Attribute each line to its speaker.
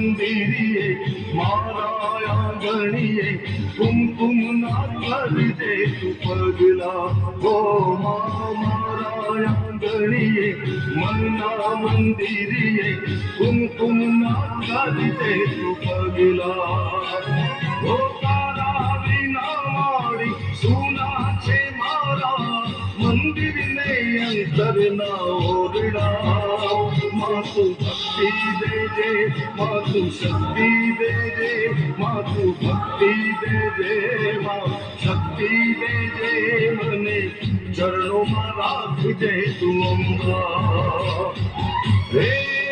Speaker 1: મંદિરે મારા આંગણીએ કુમકુમ ના કરી દે તું પગલા ઓ મારા આંગણીએ મનના મંદિરે કુમકુમ ના કરી દે તું પગલા ઓ તારા વિના મારી સુના છે મારા મંદિરને અંતરના ઓરડા માતુ ભક્તિ દેજે માતુ શક્તિ દેજે માતુ ભક્તિ દેજે મા શક્તિ દેજે મને ચરણોમાં રાખજે તું અંબા હે